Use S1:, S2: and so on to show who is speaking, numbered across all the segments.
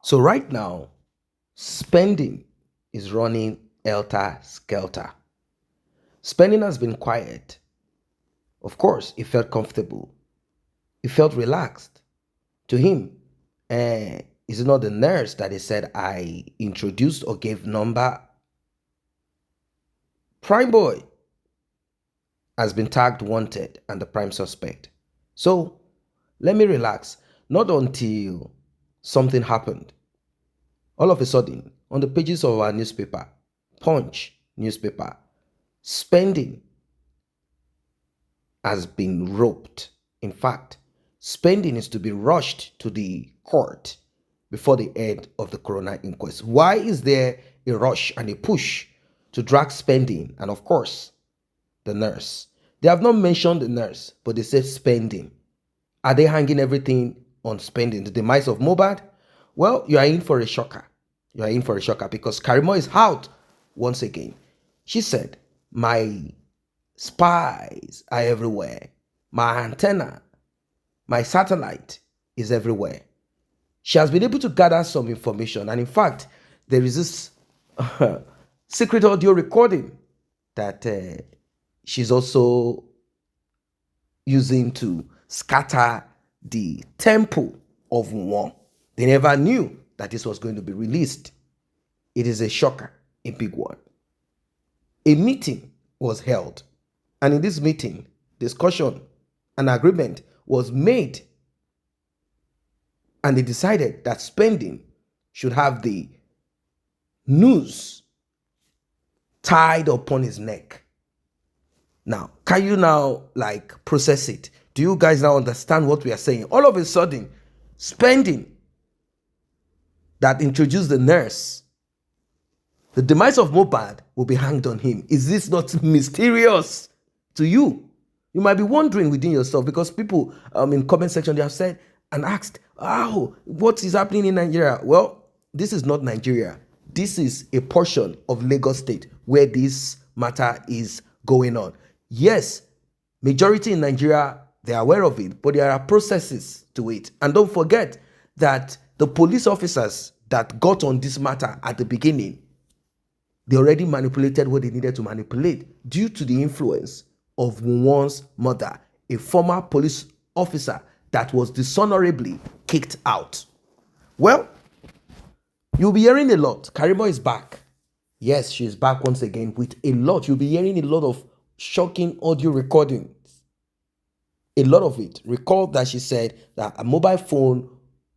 S1: So right now, spending is running helter-skelter. Spending has been quiet. Of course, it felt comfortable. It felt relaxed. To him, is it not the nurse that he said I introduced or gave number? Prime boy has been tagged wanted and the prime suspect. So let me relax. Not until something happened. All of a sudden, on the pages of our newspaper, Punch newspaper, spending has been roped. In fact, spending is to be rushed to the court before the end of the coroner inquest. Why is there a rush and a push to drag spending? And of course, the nurse. They have not mentioned the nurse, but they said spending. Are they hanging everything on spending? The demise of Mohbad? Well, you are in for a shocker. You are in for a shocker because Karimo is out once again. She said, my spies are everywhere. My antenna, my satellite is everywhere. She has been able to gather some information. And in fact, there is this secret audio recording that she's also using to scatter the temple of war. They never knew that this was going to be released. It is a shocker, a big one. A meeting was held. And in this meeting, discussion and agreement was made. And they decided that spending should have the noose tied upon his neck. Now, can you now process it? Do you guys now understand what we are saying? All of a sudden, spending that introduced the nurse, the demise of Mohbad will be hanged on him. Is this not mysterious to you? You might be wondering within yourself because people in comment section, they have said and asked, oh, what is happening in Nigeria? Well, this is not Nigeria. This is a portion of Lagos State where this matter is going on. Yes, majority in Nigeria, they are aware of it, but there are processes to it. And don't forget that the police officers that got on this matter at the beginning, they already manipulated what they needed to manipulate due to the influence of Wunwan's mother, a former police officer that was dishonorably kicked out. Well, you'll be hearing a lot. Karimo is back. Yes, she is back once again with a lot. You'll be hearing a lot of shocking audio recordings. A lot of it. Recall that she said that a mobile phone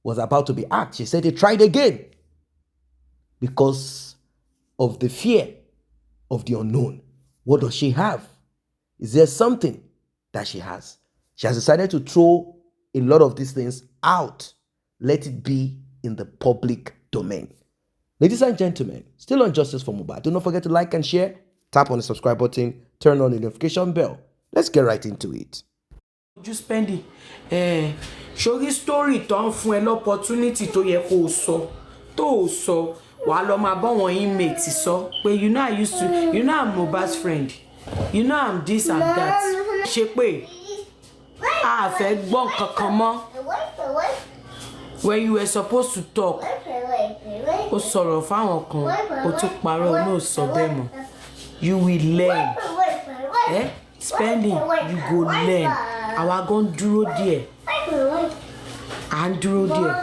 S1: was about to be hacked. She said they tried again because of the fear of the unknown. What does she have? Is there something that she has? She has decided to throw a lot of these things out. Let it be in the public domain. Ladies and gentlemen, still on Justice for Mohbad. Do not forget to like and share. Tap on the subscribe button. Turn on the notification bell. Let's get right into it.
S2: Just spending. Shogi story tó ń fún ẹ l'opportunity tó yẹ kó sọ wà lọ máa bọ́ wọn inmates sọ pé you know I'm Mohbad's friend, you know I'm this and that. Ṣe pé a fẹ́ gbọ́ kankan mọ́. When you were supposed to talk, ó sọ̀rọ̀ fáwọn kan, ó tún parọ́, ó náà sọ bẹ́ẹ̀ mọ́. You will learn. Spending, you go learn. Àwa gan dúró díẹ̀. À ń dúró díẹ̀.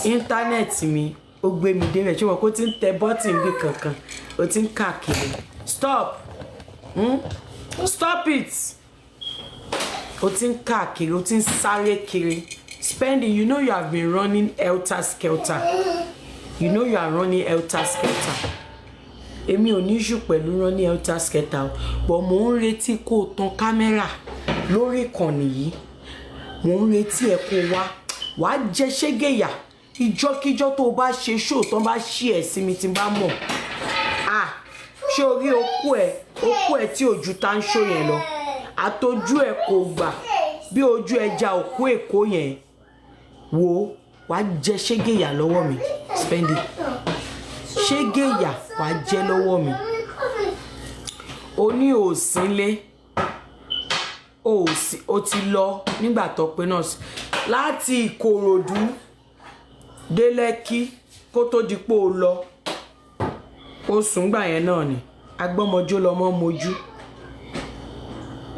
S2: Internet mi ó gbé mi débẹ̀ ṣé wọ́n kó tí ń tẹ button bí kankan ó tí ń káàkiri. Stop. Stop it. Ó tí ń káàkiri, ó tí ń sáré kiri. Spending, you know you have been running helter-skelter. You know you are running helter-skelter. Èmi ò ní issue pẹ̀lú running helter-skelter, but mo ń retí kó tan kámẹ́rà lórí ìkànnì yìí. Mo ń retí ẹ kó wá jẹ ṣégeyà. Ìjọ́kíjọ́ tó bá ṣe show tán bá ṣí ẹ̀ sí mi tí n bá mọ̀. Ṣé orí okú ẹ tí ojú tá ń show yẹn lọ. Àtọ́jú ẹ kò gbà bí ojú ẹja òkú Èkó yẹn. Wo wá jẹ ṣégeyà lọ́wọ́ mi. Spending. Ṣégeyà wá jẹ lọ́wọ́ mi. Ó ní òsínlé. Ó ti lọ nígbà tó pé nurse láti Ìkòròdú dé Lẹ́kì kó tó di pé ó lọ ó sùn gbà yẹn náà ni agbọ́mọjó lọmọ mojú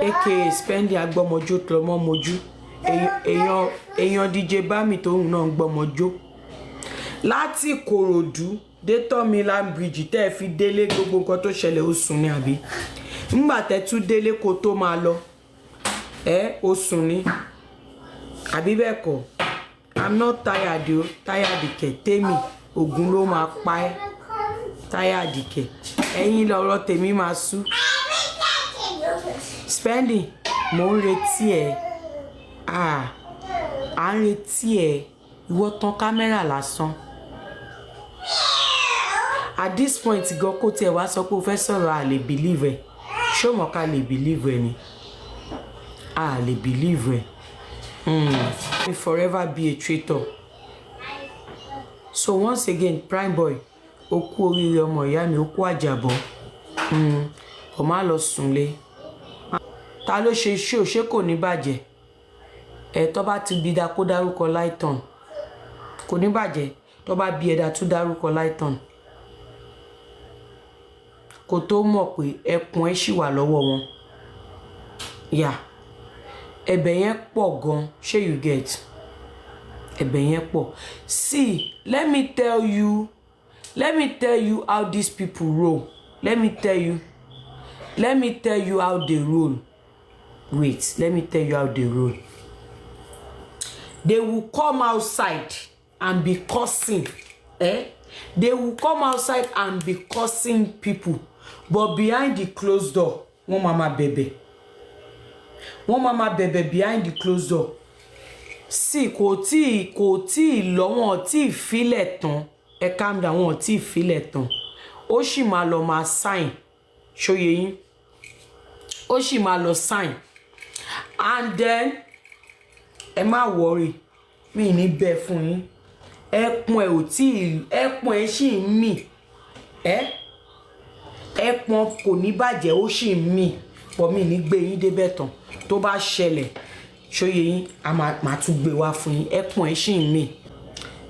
S2: aka Spendi agbọ́mọjó lọmọ mojú èèyàn DJ Bami tóun náà gbọ́mọjó láti Ìkòròdú dé Tọ́milan bridge tẹ́ fi délé gbogbo nǹkan tó ṣẹlẹ̀ ó sùn ní àbí ńgbà tẹ́ tún délé kó tó máa lọ ó sùn ní àbí bẹ́ẹ̀ kọ́ I'm not tired o tired kẹ̀ tèmi ògùn ló máa pa ẹ́ tired kẹ̀ ẹ̀yin lọ́rọ̀ tèmi máa sú Spendi mo ń retí ẹ à ń retí ẹ ìwọ tán kámẹ́rà lásán at this point gan kó tiẹ̀ wá sọ pé o fẹ́ sọ̀rọ̀ a lè believe ẹ ṣé o mọ̀ ká lè believe ẹ ni a lè believe ẹ will forever be a traitor. So once again prime boy ó kú oríire ọmọ ìyá mi ó kú àjàbọ̀ kò má lọ sùnlé ta ló ṣe iṣẹ́ ò ṣe kò ní bàjẹ́ tó bá ti bí da kó dárúkọ Lighton kò ní bàjẹ́ tó bá bí ẹ̀dá tún dárúkọ Lighton kò tó mọ̀ pé ẹkùn ẹ̀ ṣì wà lọ́wọ́ wọn yà ẹ̀bẹ̀ yẹn pọ̀ gan ṣé you get ẹ̀bẹ̀ yẹn pọ̀ see let me tell you how these people roll let me tell you how they roll wait let me tell you how they roll they will come outside and be cursing they will come outside and be cursing people but behind the closed door wọ́n máa bẹ̀bẹ̀ behind the closed door sí kò tí lọ́wọ́n tí ìfilẹ̀ tán calm down wọn tí ìfilẹ̀ tán ó sì máa lọ máa sign ṣóyè yín ó sì máa lọ sign and then ẹ má worry mi ní bẹ́ẹ̀ fún yín ẹpọn ẹ sì ń mì ẹpọn kò ní bàjẹ́ ó sì ń mì pọ̀ mi ní gbé yín débẹ̀ tán tó bá ṣẹlẹ̀ ṣóyè yín a máa tún gbé wá fún yín ẹpọn ẹ sì ń mì.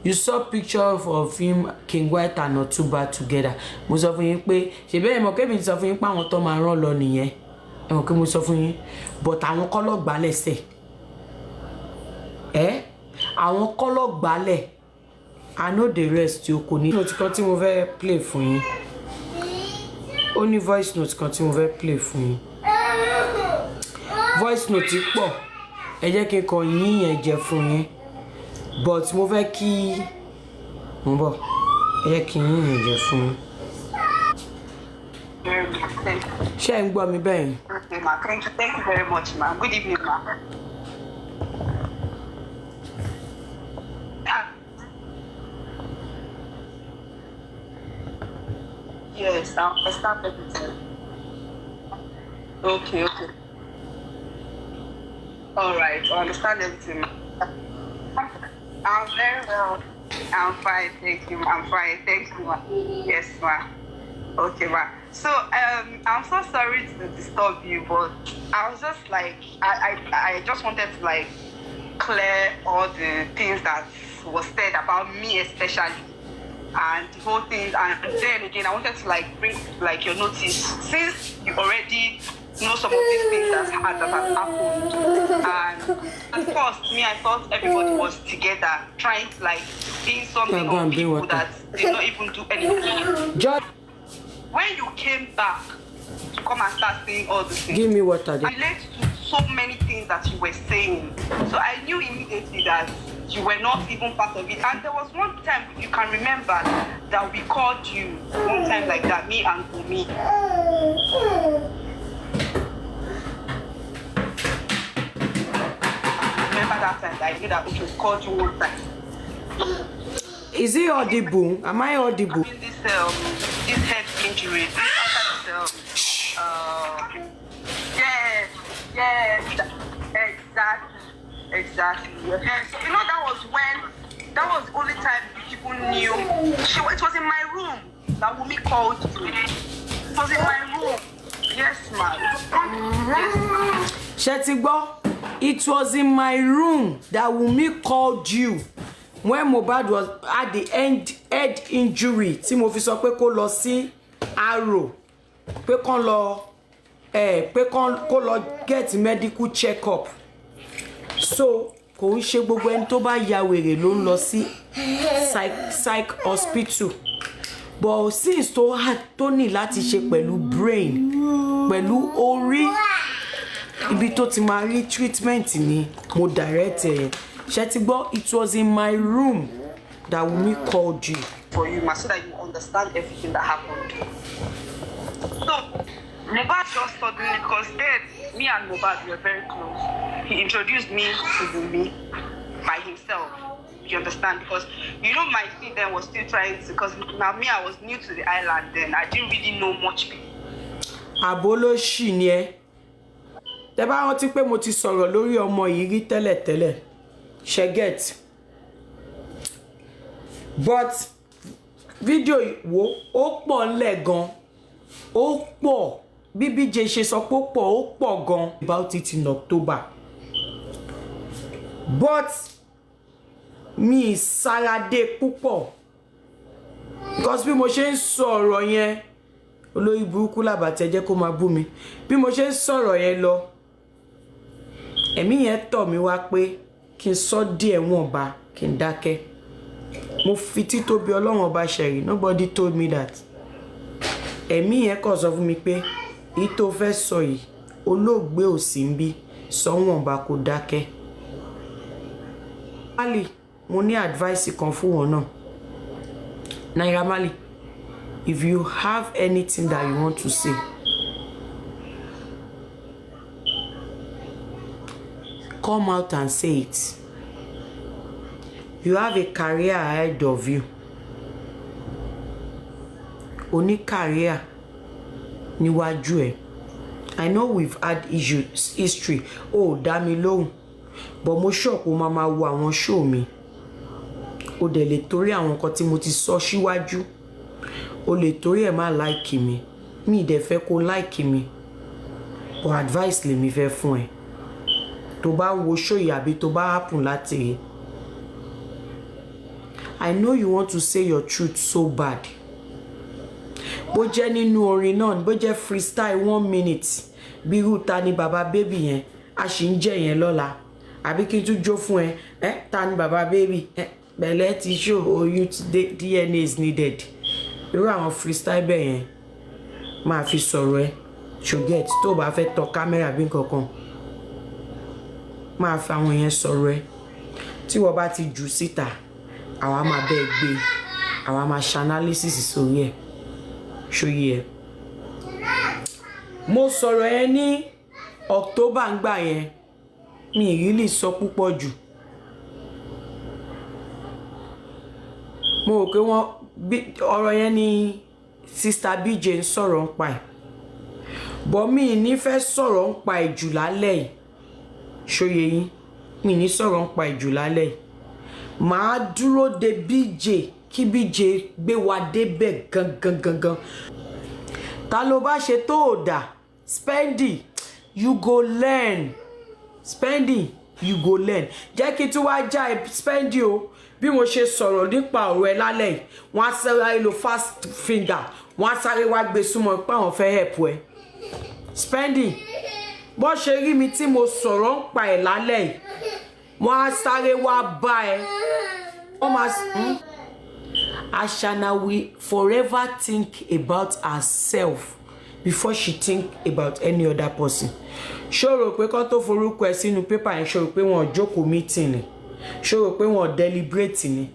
S2: You saw picture of him King White and Otuba together. Mo sọ fún yín pé ṣebí ẹ mọ̀ kébì sọ fún yín pé àwọn tó máa rán lọ nìyẹn ẹ mọ̀ kí mo sọ fún yín but àwọn kọ́ ló gbà lẹ́sẹ̀ àwọn kọ́ ló gbà lẹ̀ I know the rest tí o kò ní. Note kan tí mo fẹ́ play fún yín ó ní voice note kan tí mo fẹ́ play fún yín voice note pọ̀ ẹ jẹ́ kí n kọ yín yẹn jẹ fún yín but mo fẹ́ kí mo bọ̀ ẹ jẹ́ kí yín yẹn jẹ fún yín. Ṣé ẹ ń gbọ́ mi bẹ́ẹ̀ ni?
S3: Okay, ma. Thank you very much, ma. Good evening, ma. Yes, I'll start everything. Okay. All right, I understand everything, ma. I'm very well. I'm fine, thank you. I'm fine, thank you, ma. Yes, ma. Okay, ma. So I'm so sorry to disturb you, but I was just like I just wanted to like clear all the things that was said about me especially and the whole thing, and then again I wanted to like bring like your notice since you already know some of these things that have happened, and of course me I thought everybody was together trying to like be something on people that did not even do anything. When you came back to come and start saying all the things,
S2: give me water.
S3: I relate to so many things that you were saying. So I knew immediately that you were not even part of it. And there was one time, you can remember, that we called you one time like that, me and Bumi. Remember that time that I knew that we called you one time.
S2: Is it audible? Am I audible?
S3: I mean, this head injury, yes, exactly. Yes. You know, that was the only time people knew. It was in my room that Wumi called you. It was in my room. Yes, ma'am. Yes, ma'am.
S2: Ṣé ti gbọ́? It was in my room that Wumi called you. when Mohbad was at the head injury tí mo fi sọ pé kó lọ sí Arrow pé kó lọ get medical check up so kò ń ṣe gbogbo ẹni tó bá ya wèrè ló ń lọ sí psych hospital but since tó ní láti ṣe pẹ̀lú brain pẹ̀lú orí ibi tó ti máa rí treatment ni mo direct ẹ̀ ṣé ti gbọ́ it was in my room that Wunmi called you.
S3: For you, so that you understand everything that happened. So, Mohbad just suddenly, because then me and Mohbad were very close. He introduced me to Wunmi by himself. You understand? Because you know my feet then was still trying to, because now me, I was new to the island then. I didn't really know much people.
S2: Abolo ṣì ni ẹ́. Tẹ́ bá rántí pé mo ti sọ̀rọ̀ lórí ọmọ yìí rí tẹ́lẹ̀tẹ́lẹ̀. Ṣé get? But video wo ó pọ̀ ńlẹ̀ gan. Ó pọ̀ bí BJ ṣe sọ pé ó pọ̀ gan about it in October. But mi sarade púpọ̀ because bí mo ṣe ń sọ̀rọ̀ yẹn olórí burúkú làbàtẹ́ jẹ́ kó máa bú mi bí mo ṣe ń sọ̀rọ̀ yẹn lọ ẹ̀mí yẹn tọ̀ mí wá pé kí n sọ díẹ̀ wọ̀nba kí n dákẹ́ mo fi títóbi Ọlọ́run ọba ṣẹ̀rí nobody told me that ẹ̀mí yẹn kàn sọ fún mi pé èyí tó fẹ́ sọ yìí olóògbé ò sí ń bí sọ wọ̀nba kó dákẹ́. Ali mo ní advice kan fún wọn náà Naira Marley, if you have anything that you want to say come out and say it. You have a career ahead of you. Oni career níwájú ẹ. I know we've had issues, history. Oh, dá mi lóhùn. But mo shock o máa wo àwọn show mi. O dẹ̀ lè torí àwọn nǹkan tí mo ti sọ síwájú. O lè torí ẹ̀ má like mi. Mi dẹ̀ fẹ́ kó like mi. But advice lèmi fẹ́ fún ẹ. Tó bá wo show yìí àbí tó bá happen láti rí. I know you want to say your truth so bad. Bó jẹ́ nínú orin náà, bó jẹ́ freestyle 1 minute. Bí ta ni bàbá baby yẹn, a ṣì ń jẹ yẹn lọ́la. Àbí kí n tún jó fún ẹ, ta ni bàbá baby, bẹ̀lẹ̀ ti show oyún DNA is needed. Irú àwọn freestyle bẹ́ẹ̀ yẹn máa fi sọ̀rọ̀ ẹ. Ṣògẹ́t tó bá fẹ́ tọ kámẹ́rà bí nǹkankan. Máa fi àwọn yẹn sọ̀rọ̀ ẹ. Tí wọ́n bá ti jù síta, àwa máa bẹ́ẹ̀ gbé. Àwa máa ṣe analysis sórí ẹ̀. Ṣòye ẹ. Mo sọ̀rọ̀ ẹ ní October ńgbà yẹn. Mi really sọ púpọ̀ jù. Mo rò pé ọ̀rọ̀ yẹn ni Sister BJ ń sọ̀rọ̀ ńpa ẹ̀. But mi ní fẹ́ sọ̀rọ̀ ńpa ẹ̀ jù lálẹ́ yìí. Ṣòye yín. Mi ní sọ̀rọ̀ ńpa ẹ̀ jù lálẹ́ yìí. Màá dúró de BJ kí BJ gbé wa débẹ̀ gangan. Ta ló bá ṣe tó ò dà? Spendi, you go learn. Spendi, you go learn. Jẹ́ kí tún wá já Spendi o. Bí mo ṣe sọ̀rọ̀ nípa ọ̀rọ̀ ẹ lálẹ́ yìí, wọ́n á sáré lo fast finger. Wọ́n á sáré wá gbé súnmọ́ pé àwọn fẹ́ help ẹ. Spendi, bó ṣe rí mi tí mo sọ̀rọ̀ ń pa ẹ̀ lálẹ́ yìí, wọ́n á sáré wá bá ẹ. Wọ́n máa Ashana will forever think about herself before she think about any other person. Ṣó rò pé kán tó forúkọ ẹ sínú paper yẹn, ṣó rò pé wọ́n jókòó meeting ni, ṣó rò pé wọ́n deliberate ni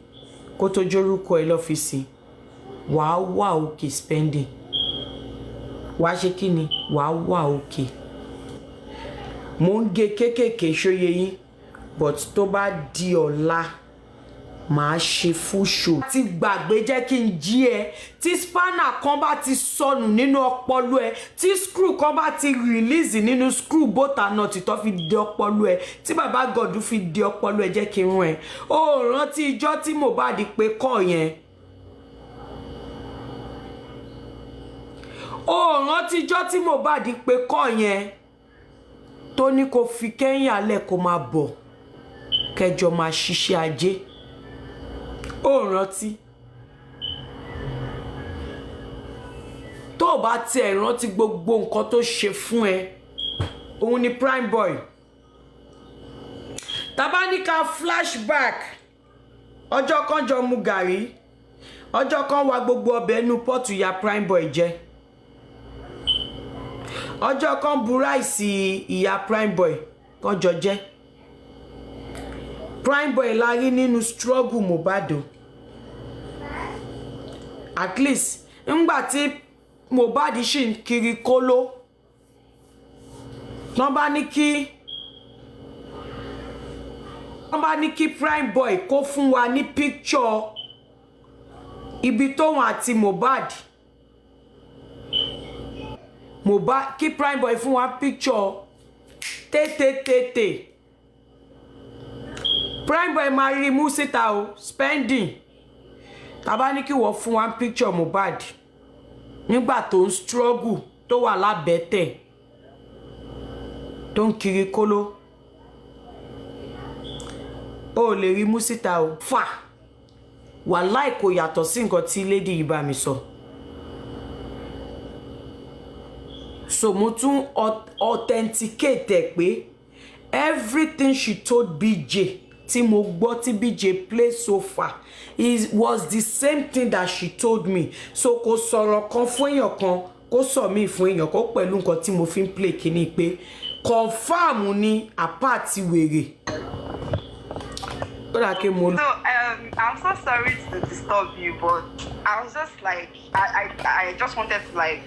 S2: kó tó jórúkọ ẹ lọ́fíìsì. Wàá wà òkè Spendi. Wàá ṣe kí ni? Wàá wà òkè. Mo ń gé kékèké ṣóyé yín, but tó bá di ọ̀la màá ṣe full show. Ti gbàgbé jẹ́ kí n jí ẹ. Tí spanner kan bá ti sọnù nínú ọpọlọ ẹ, tí screw kan bá ti release nínú screw bọ́tà náà tí tó fi di ọpọlọ ẹ, tí bàbá gọ̀dú fi di ọpọlọ ẹ, jẹ́ kí n rán ẹ. Ó rántí ijọ́ tí Mohbad pé kọ́ yẹn. Ó rántí ijọ́ tí Mohbad pé kọ́ yẹn. Tó ní kó fi Kẹ́yìn alẹ́ kó máa bọ̀. Kẹjọ máa ṣiṣẹ́ ajé. ó rántí tó bá tiẹ̀ rántí gbogbo nǹkan tó ṣe fún ẹ òun ni prime boy tàbá ní ká flashback ọjọ́ kan jọ mu gàrí ọjọ́ kan wá gbogbo ọbẹ̀ inú pọ́ọ̀tù ya prime boy jẹ ọjọ́ kan bu ráìsì ìyá prime boy kan jọ jẹ prime boy la rí nínú struggle Mohbad at least ńgbà tí Mohbad ṣì ń kiri kóló wọ́n bá ní kí prime boy kó fún wa ní picture ibi tóun àti Mohbad kí prime boy fún wa picture tètè prime boy máa rí mú síta o spending tàbá ní kí wọ́n fún wa picture Mohbad nígbà tó ń struggle tó wà lábẹ́tẹ̀ tó ń kiri kóló ó lè rí mú síta o fà wàláì kò yàtọ̀ sí nǹkan tí lady yìí bá mi sọ so mo tún authenticate ẹ pé everything she told BJ tí mo gbọ́ tí BJ play so far was the same thing that she told me so kò sọ̀rọ̀ kan fún èèyàn kan kó sọ mí fún èèyàn kó pẹ̀lú nǹkan tí mo fi ń play kíní pé confam ni apá àti wèrè.
S3: So I'm so sorry to disturb you, but I was just like I just wanted to like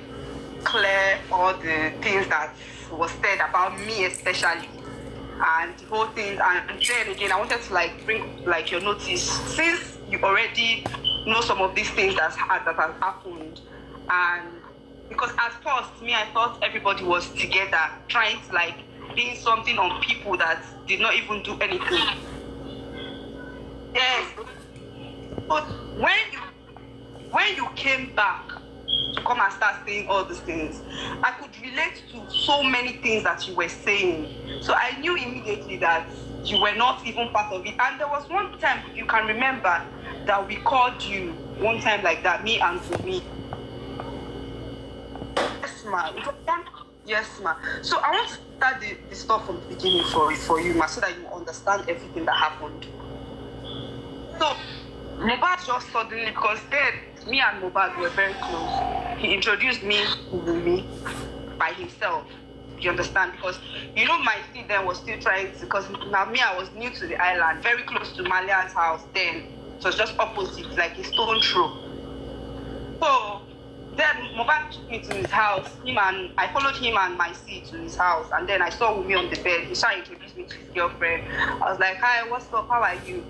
S3: clear all the things that was said about me especially and the whole thing, and then again I wanted to like bring like your notice since you already know some of these things that has happened, and because at first me I thought everybody was together trying to like pin something on people that did not even do anything. Yes, but when you came back to come and start saying all these things, I could relate to so many things that you were saying. So I knew immediately that you were not even part of it. And there was one time, you can remember, that we called you one time like that, me and Zumi. Yes, ma. Yes, ma. So I want to start the stuff from the beginning for you, ma, so that you understand everything that happened. So, Mohbad just suddenly, because then me and Mohbad were very close. He introduced me to me by himself. You understand? Because you know my thing then was still trying to, because now me I was new to the island, very close to Malian's house then. So it's just opposite, like a stone throw. So then Mohbad took me to his house. I followed him and my sis to his house, and then I saw Wumi on the bed. He started introduced me to his girlfriend. I was like, hi, what's up? How are you?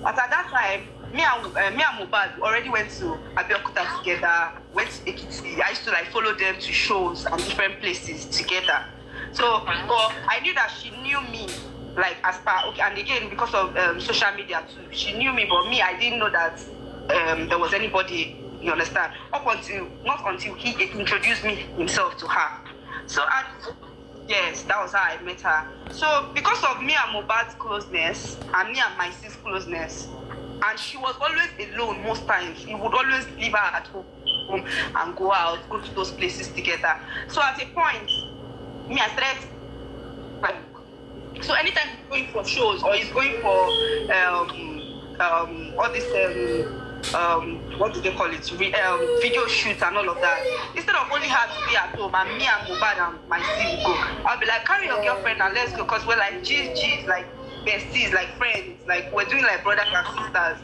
S3: But at that time, me and Mohbad already went to Abeokuta together, went to Ekiti. I used to like follow them to shows and different places together. So, but I knew that she knew me, like as far, okay, and again because of social media too, she knew me, but me, I didn't know that there was anybody. You understand? Not until he introduced me himself to her. So, yes, that was how I met her. So, because of me and Mohbad's closeness, and me and my sis closeness, and she was always alone most times. He would always leave her at home and go out, go to those places together. So at a point, me I started like, so anytime he's going for shows or he's going for all this what do they call it? Video shoots and all of that. Instead of only her to be at home and me and Mohbad and my sis go, I'll be like, carry your girlfriend and let's go, because we're like G's, like besties, like friends, like we're doing like brothers and sisters.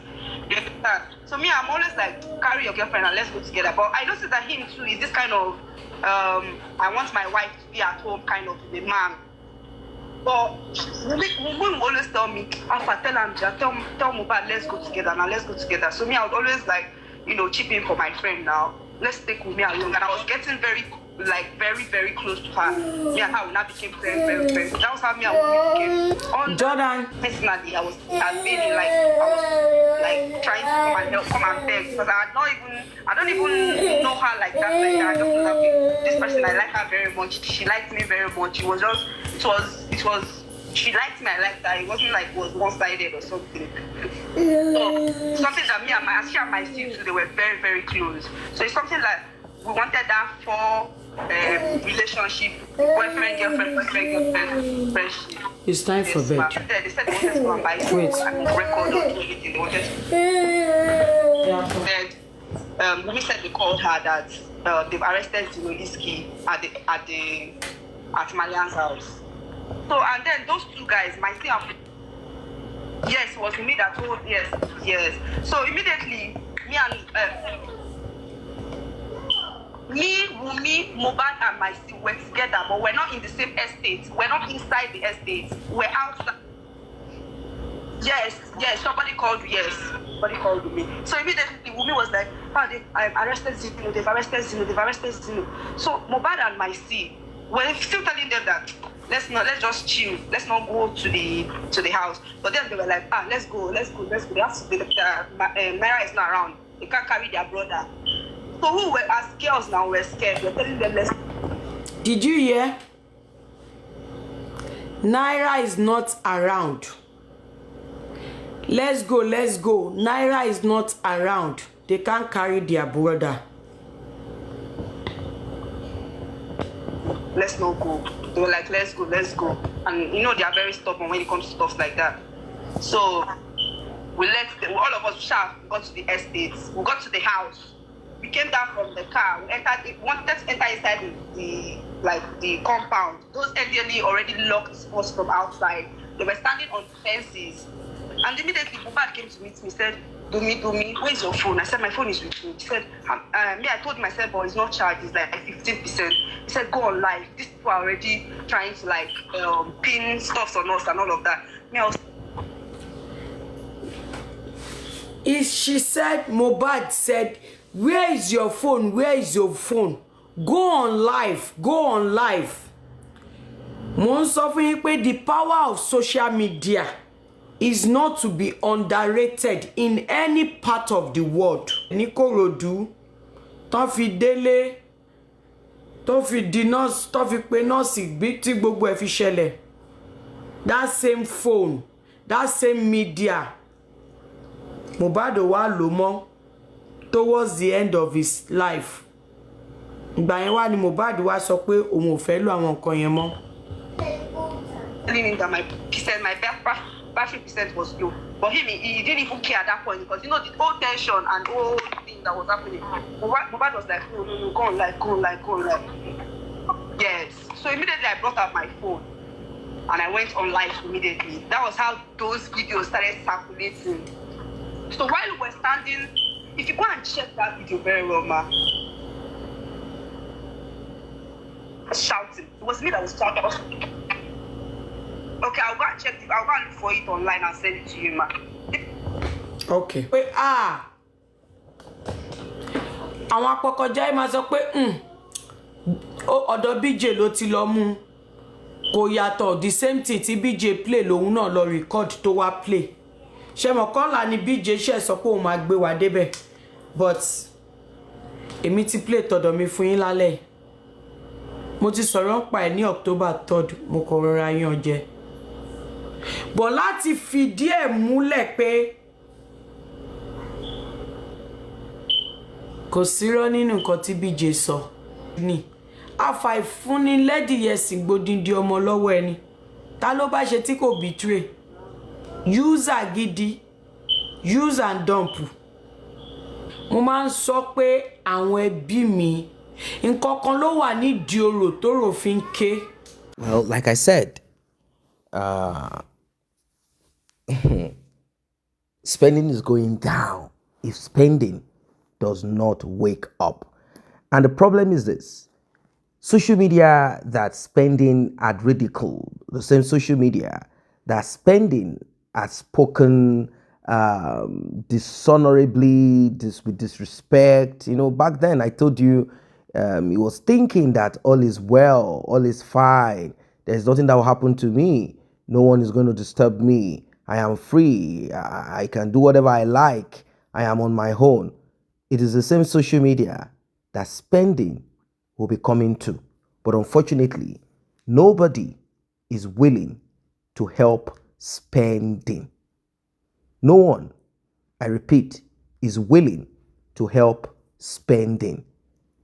S3: You understand? So me, I'm always like, carry your girlfriend and let's go together. But I noticed that him too is this kind of I want my wife to be at home kind of a man. But Wumi will always tell me, Alpha, tell Mohbad, let's go together now, let's go together. So me, I would always like, chip in for my friend now. Let's take Wumi along. And I was getting very, very close to her. Me and her now became very friends. That was how me and Wumi became.
S2: Jordan.
S3: Personally, I was like trying to come and beg, because I don't even know her like that. I just love it. This person, I like her very much. She liked me very much. It was she liked me, I liked her. It wasn't like it was one-sided or something. So something that me and my sister, they were very, very close. So it's something like we wanted that for relationship, boyfriend, friendship.
S2: It's time for bed.
S3: They said they wanted to go and buy record or everything. They wanted to.
S2: Yeah.
S3: We said they called her that they've arrested Zinoliski at Malian's house. So and then those two guys, my sister, yes, it was me that told yes. So immediately me and me, Wumi, Mohbad and my sister were together, but we're not in the same estate. We're not inside the estate. We're outside. Yes, somebody called me. So immediately Wumi was like, I've arrested Zino, they've arrested Zino. So Mohbad and my sister were still telling them that let's just chill, let's not go to the house. But then they were like, let's go. They have to, Naira is not around. They can't carry their brother. So who were as girls now were scared. We're telling them let's.
S2: Did you hear? Naira is not around. Let's go. Naira is not around. They can't carry their brother.
S3: Let's not go. They were like, let's go. And you know they are very stubborn when it comes to stuff like that. So we all of us got to the estate. We got to the house. We came down from the car. We wanted to enter inside the compound. Those NDLEA already locked us from outside. They were standing on fences. And immediately Mohbad came to meet me, said, Dumi, where's your phone? I said, my phone is with me. He said, I told him, I said, but it's not charged, it's like 15%. He said, go on live. These people are already trying to pin stuff on us and all of that.
S2: She said, Mohbad said, where is your phone? Go on live. Mo ń sọ fún yín pé the power of social media is not to be underrated in any part of the world. Ní Kòròdú, tó fi délé, tó fi di nurse, tó fi pe nurse bí tí gbogbo ẹ̀ fi ṣẹlẹ̀. That same phone, that same media, Mohbad wá lò mọ́ towards the end of his life. Ìgbà yẹn wá ni Mohbad wá sọ pé òun ò fẹ́ lo àwọn nǹkan yẹn mọ́.
S3: Telling him that my battery percent was low. But he didn't even care at that point because you know the whole tension and whole thing that was happening. Mohbad was like, no, go on live. Yes. So immediately I brought out my phone and I went on live immediately. That was how those videos started circulating. So while we were standing, if you go and check that video very well, ma, shouting. It was me that was shouting. Okay, I'll go and check it. I'll go and look for it online and send it to you, ma.
S2: Okay. Wait, àwọn apọkọjá yìí máa sọ pé ọ̀dọ̀ BJ ló ti lọ mú kò yàtọ̀ the same thing tí BJ play lòun náà lọ record tó wá play. Ṣé mo kọ́lá ni BJ ṣe sọ pé òun máa gbé wa débẹ̀ but èmi ti play tọ̀dọ̀ mi fún yín lálẹ́. Mo ti sọ̀rọ̀ pa ẹ̀ ní October 3rd mo kọ rọra yan jẹ. But láti fìdí ẹ̀ múlẹ̀ pé kò sírọ́ nínú nǹkan tí BJ sọ ni afa ìfúnni lẹ́dìyẹ sìngbòdìndì ọmọ lọ́wọ́ ẹni ta ló bá ṣe tí kò betray user gidi use and dump. Mo máa ń sọ pé àwọn ẹbí mi nǹkan kan ló wà nídìí ọ̀rọ̀ tó rò fi ń ké.
S1: Well, like I said, spending is going down if spending does not wake up. And the problem is this: social media that spending had ridiculed, the same social media that spending has spoken dishonorably, with disrespect. You know, back then I told you he was thinking that all is well, all is fine. There's nothing that will happen to me. No one is going to disturb me. I am free. I can do whatever I like. I am on my own. It is the same social media that spending will be coming to. But unfortunately, nobody is willing to help spending. No one, I repeat, is willing to help spending.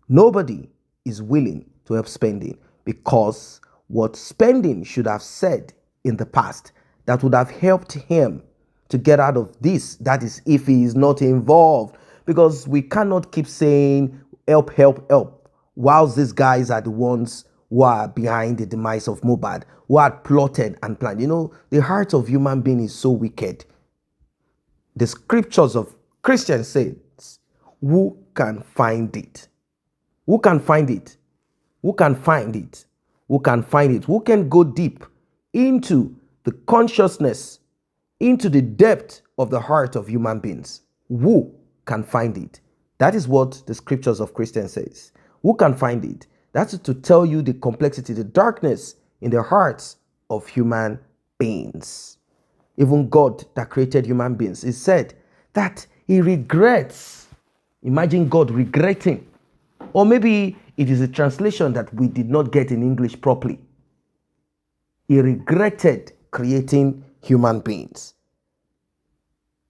S1: Nobody is willing to help spending, because what spending should have said in the past that would have helped him to get out of this, that is if he is not involved. Because we cannot keep saying help, help, help, whilst these guys are the ones who are behind the demise of Mohbad, who had plotted and planned. You know, the heart of human being is so wicked. The scriptures of Christians say, who can find it? Who can find it? Who can find it? Who can find it? Who can go deep into the consciousness, into the depth of the heart of human beings? Who can find it? That is what the scriptures of Christians says. Who can find it? That's to tell you the complexity, the darkness in the hearts of human beings. Even God that created human beings, he said that he regrets. Imagine God regretting. Or maybe it is a translation that we did not get in English properly. He regretted creating human beings.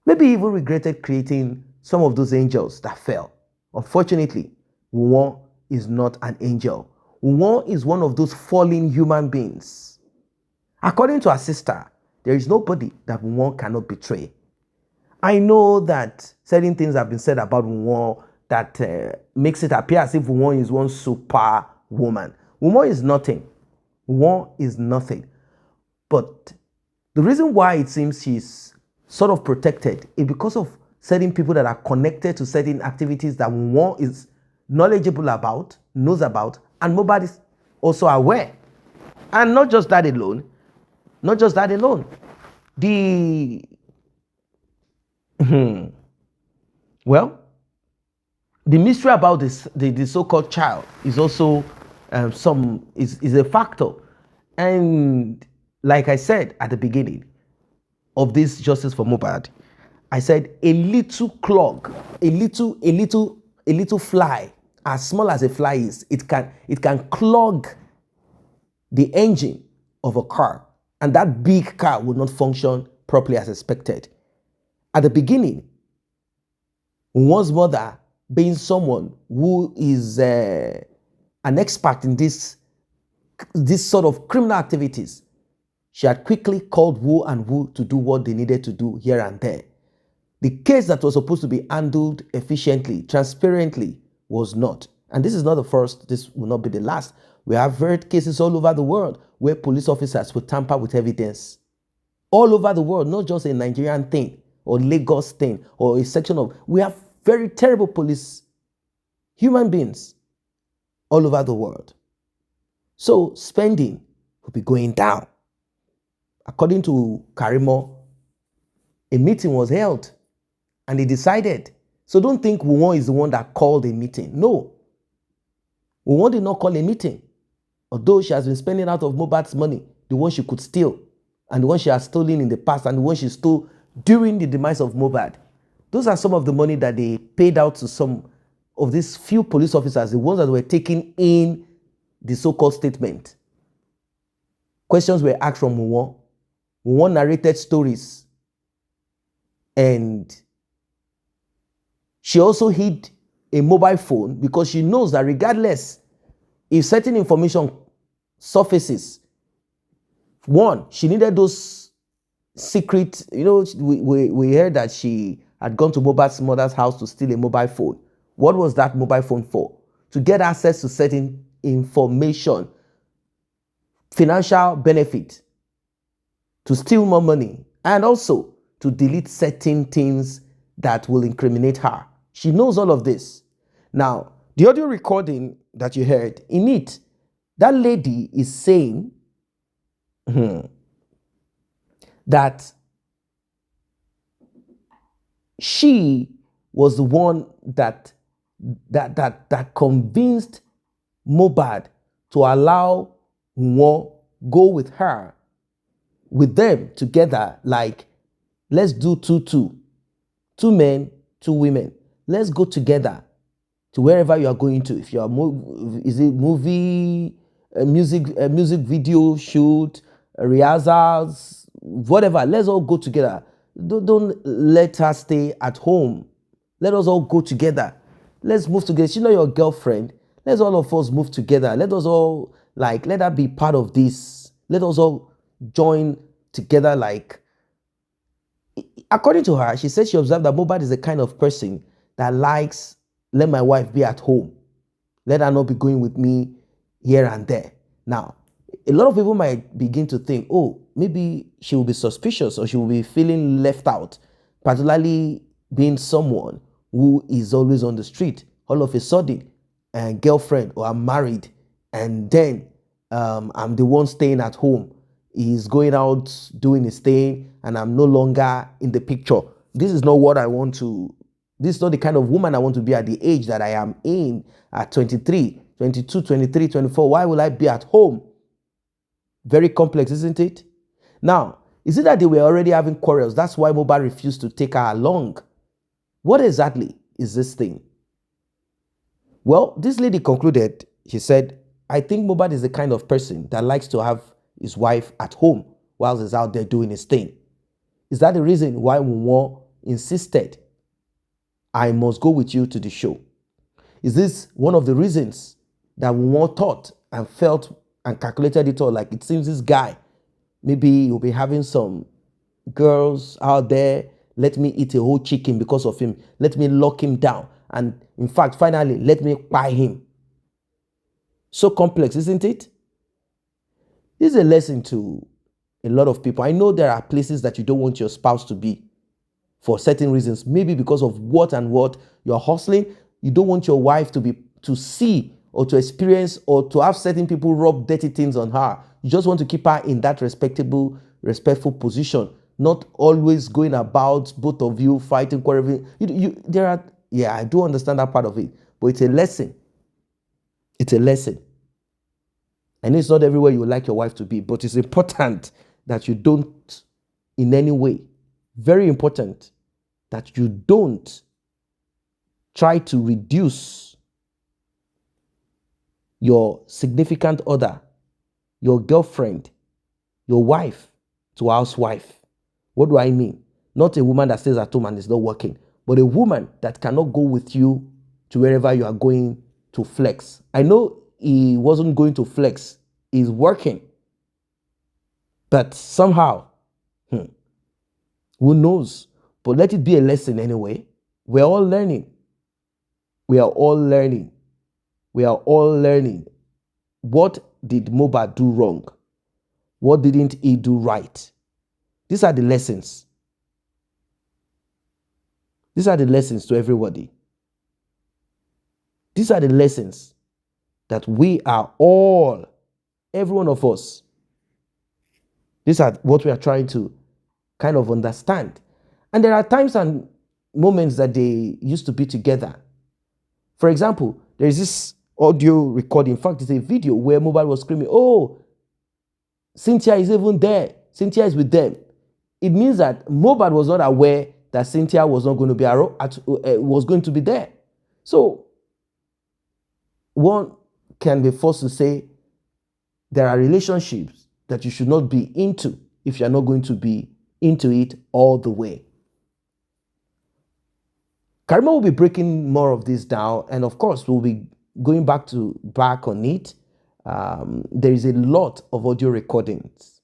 S1: Maybe he even regretted creating some of those angels that fell. Unfortunately, one is not an angel. One is one of those fallen human beings. According to our sister, there is nobody that one cannot betray. I know that certain things have been said about one that makes it appear as if one is one super woman. One is nothing. One is nothing. But the reason why it seems she's sort of protected is because of certain people that are connected to certain activities that one is knowledgeable about, knows about, and Mohbad is also aware. And not just that alone. Not just that alone. The mystery about this, the so-called child, is also is a factor. And like I said at the beginning of this Justice for Mohbad, I said a little clog, a little fly, as small as a fly is, it can clog the engine of a car, and that big car will not function properly as expected. At the beginning, one's mother, being someone who is an expert in this sort of criminal activities, she had quickly called who and who to do what they needed to do here and there. The case that was supposed to be handled efficiently, transparently, was not. And this is not the first, this will not be the last. We have heard cases all over the world where police officers will tamper with evidence. All over the world, not just a Nigerian thing or Lagos thing or a section of... We have very terrible police, human beings all over the world. So spending will be going down. According to Karimo, a meeting was held and they decided. So don't think Wuwon is the one that called a meeting. No. Wuwon did not call a meeting. Although she has been spending out of Mohbad's money, the one she could steal, and the one she has stolen in the past, and the one she stole during the demise of Mohbad. Those are some of the money that they paid out to some of these few police officers, the ones that were taking in the so-called statement. Questions were asked from Wuwon. Wuwon narrated stories. And she also hid a mobile phone because she knows that regardless if certain information surfaces, one, she needed those secret, we heard that she had gone to Mohbad's mother's house to steal a mobile phone. What was that mobile phone for? To get access to certain information, financial benefit, to steal more money, and also to delete certain things that will incriminate her. She knows all of this. Now, the audio recording that you heard, in it, that lady is saying that she was the one that convinced Mohbad to allow Wuwon go with her, with them together, like, let's do 2-2. 2 men, 2 women. Let's go together to wherever you are going to. If you are is it movie, music video shoot, rehearsals, whatever. Let's all go together. Don't let her stay at home. Let us all go together. Let's move together. She's not your girlfriend. Let's all of us move together. Let us all, like, let her be part of this. Let us all join together. Like, according to her, she said she observed that Mohbad is the kind of person that likes, let my wife be at home. Let her not be going with me here and there. Now, a lot of people might begin to think, oh, maybe she will be suspicious or she will be feeling left out, particularly being someone who is always on the street. All of a sudden, a girlfriend or I'm married, and then I'm the one staying at home. He's going out doing his thing, and I'm no longer in the picture. This is not what I want to. This is not the kind of woman I want to be at the age that I am in at 23, 22, 23, 24. Why will I be at home? Very complex, isn't it? Now, is it that they were already having quarrels? That's why Mohbad refused to take her along. What exactly is this thing? Well, this lady concluded, she said, I think Mohbad is the kind of person that likes to have his wife at home while he's out there doing his thing. Is that the reason why Mumo insisted, I must go with you to the show? Is this one of the reasons that Mumo thought and felt and calculated it all? Like, it seems this guy, maybe he'll be having some girls out there. Let me eat a whole chicken because of him. Let me lock him down. And in fact, finally, let me buy him. So complex, isn't it? This is a lesson to a lot of people. I know there are places that you don't want your spouse to be for certain reasons. Maybe because of what you're hustling. You don't want your wife to see or to experience or to have certain people rub dirty things on her. You just want to keep her in that respectful position. Not always going about both of you fighting, quarreling. I do understand that part of it, but it's a lesson. It's a lesson. I know it's not everywhere you would like your wife to be, but it's important that you don't, in any way, very important, that you don't try to reduce your significant other, your girlfriend, your wife, to a housewife. What do I mean? Not a woman that stays at home and is not working, but a woman that cannot go with you to wherever you are going to flex. I know he wasn't going to flex. He's working. But somehow, who knows? But let it be a lesson anyway. We're all learning. We are all learning. We are all learning. What did Mohbad do wrong? What didn't he do right? These are the lessons. These are the lessons to everybody. These are the lessons that we are all, every one of us. These are what we are trying to kind of understand. And there are times and moments that they used to be together. For example, there is this audio recording. In fact, it's a video where Mohbad was screaming, oh, Cynthia is even there. Cynthia is with them. It means that Mohbad was not aware that Cynthia was not going to be was going to be there. So one can be forced to say there are relationships that you should not be into if you're not going to be into it all the way. Karimo will be breaking more of this down, and of course we'll be going back on it. There is a lot of audio recordings.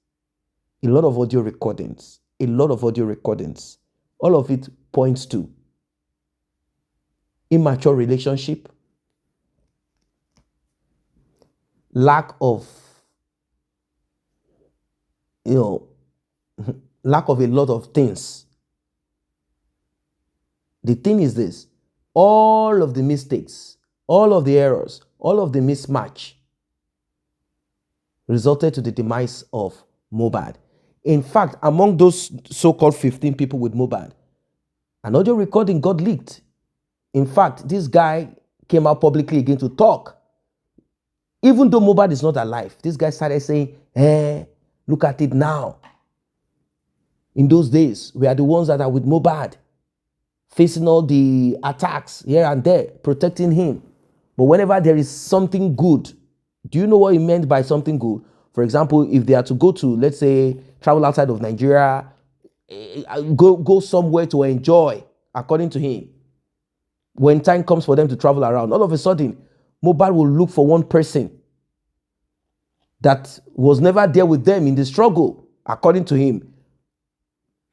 S1: A lot of audio recordings. A lot of audio recordings. All of it points to immature relationship, lack of, lack of a lot of things. The thing is this: all of the mistakes, all of the errors, all of the mismatch resulted to the demise of Mohbad. In fact, among those so-called 15 people with Mohbad, an audio recording got leaked. In fact, this guy came out publicly again to talk. Even though Mohbad is not alive, this guy started saying, look at it now. In those days, we are the ones that are with Mohbad, facing all the attacks here and there, protecting him. But whenever there is something good, do you know what he meant by something good? For example, if they are to go to, let's say, travel outside of Nigeria, go somewhere to enjoy, according to him, when time comes for them to travel around, all of a sudden, Mohbad will look for one person that was never there with them in the struggle, according to him.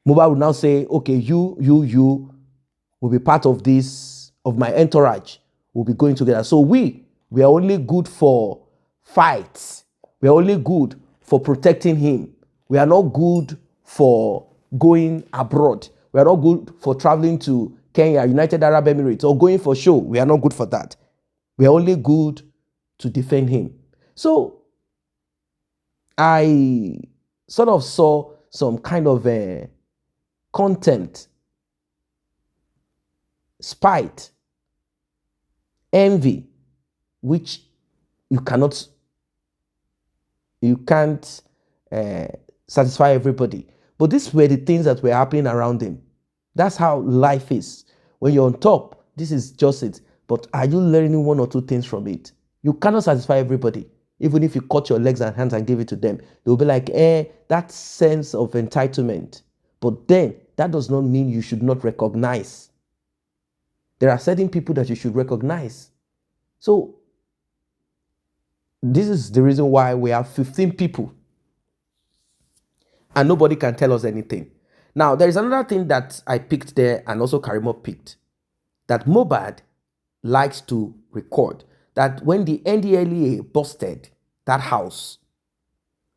S1: Mohbad will now say, okay, you will be part of this, of my entourage. We'll be going together. So we are only good for fights. We are only good for protecting him. We are not good for going abroad. We are not good for traveling to Kenya, United Arab Emirates, or going for show. We are not good for that. We are only good to defend him. So I sort of saw some kind of contempt, spite, envy, which you can't satisfy everybody. But these were the things that were happening around him. That's how life is. When you're on top, this is just it. But are you learning one or two things from it? You cannot satisfy everybody. Even if you cut your legs and hands and give it to them, they'll be like, that sense of entitlement. But then, that does not mean you should not recognize. There are certain people that you should recognize. So, this is the reason why we have 15 people. And nobody can tell us anything. Now, there is another thing that I picked there, and also Karimo picked, that Mohbad likes to record. That when the NDLEA busted that house,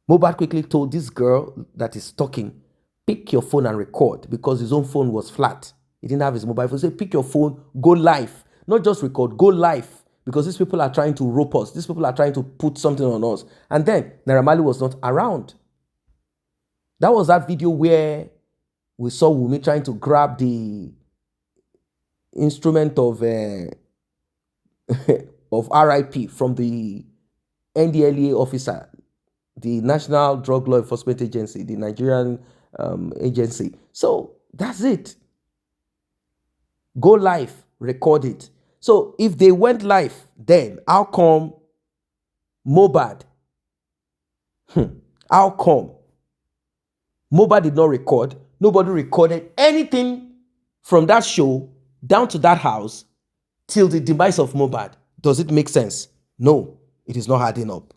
S1: Mohbad quickly told this girl that is talking, pick your phone and record, because his own phone was flat. He didn't have his mobile phone. He said, pick your phone, go live. Not just record, go live. Because these people are trying to rope us. These people are trying to put something on us. And then Naira Marley was not around. That was that video where we saw Wunmi trying to grab the instrument of RIP from the NDLEA officer, the National Drug Law Enforcement Agency, the Nigerian agency. So that's it. Go live, record it. So if they went live, then how come Mohbad? How come Mohbad did not record? Nobody recorded anything from that show down to that house till the demise of Mohbad. Does it make sense? No, it is not adding up.